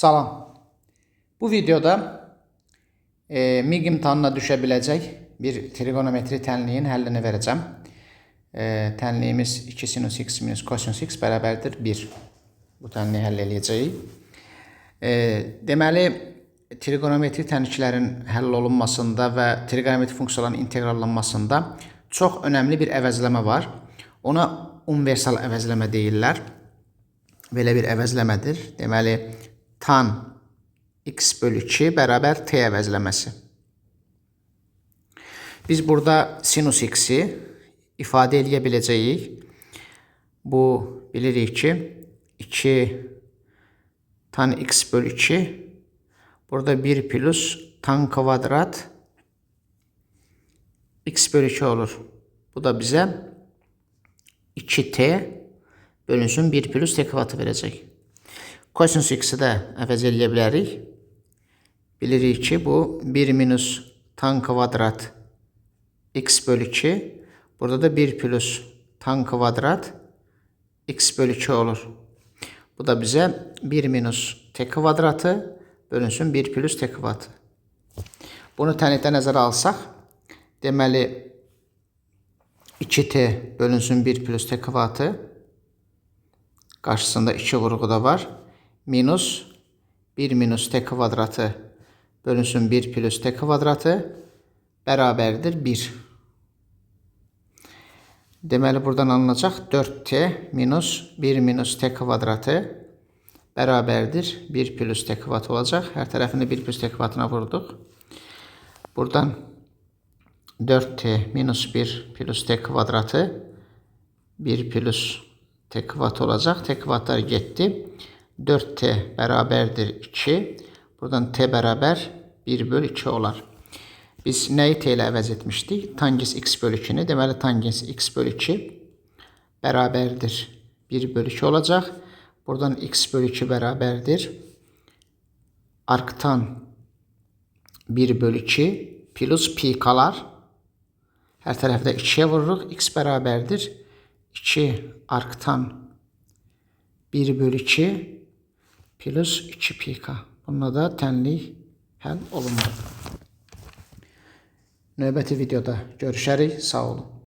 Salam. Bu videoda MİQ imtahanına düşə biləcək bir trigonometri tənliyin həllini verəcəm. Tənliyimiz 2 sinus x minus kosinus x bərabərdir 1. Bu tənliyi həll eləyəcəyik. Deməli, trigonometri tənliklərin həll olunmasında və trigonometri funksiyaların integrallanmasında çox önəmli bir əvəzləmə var. Ona universal əvəzləmə deyirlər. Belə bir əvəzləmədir. Deməli, tan x bölü 2 bərabər t əvəzləməsi. Biz burada sinus x'i ifadə edə biləcəyik. Bu bilirik ki 2 tan x bölü 2 burada 1 plus tan kvadrat x bölü 2 olur. Bu da bizə 2t bölünsün 1 plus t kvadratı verəcək. Kosinus x'i də əvəz eləyə bilərik. Bilirik ki, bu 1 minus tan kvadrat x bölü 2. Burada da 1 plus tan kvadrat x bölü 2 olur. Bu da bizə 1 minus t kvadratı bölünsün 1 plus t kvadratı. Bunu tənlikdə nəzərə alsaq, deməli 2t bölünsün 1 plus t kvadratı, qarşısında 2 vurğu da var. Minus 1 minus t kvadratı bölünsün 1 plus t kvadratı bərabərdir 1. Deməli, buradan alınacaq 4t minus 1 minus t kvadratı bərabərdir 1 plus t kvadratı olacaq. Hər tərəfini 1 plus t kvadratına vurduq. Buradan 4t minus 1 plus t kvadratı 1 plus t kvadrat olacaq. T kvadratlar getdi. 4t bərabərdir 2. Buradan t bərabər 1 bölü 2 olar. Biz nəyi t ilə əvəz etmişdik? Tangens x bölü 2-ni. Deməli, tangens x bölü 2 bərabərdir 1 bölü 2 olacaq. Buradan x bölü 2 bərabərdir arctan 1 bölü 2 plus pi qalar. Hər tərəfdə 2'ye vururuq. X bərabərdir 2 arctan 1 bölü 2 plus 2 pi k. Bununla da tənlik həll olunur. Növbəti videoda görüşərik. Sağ olun.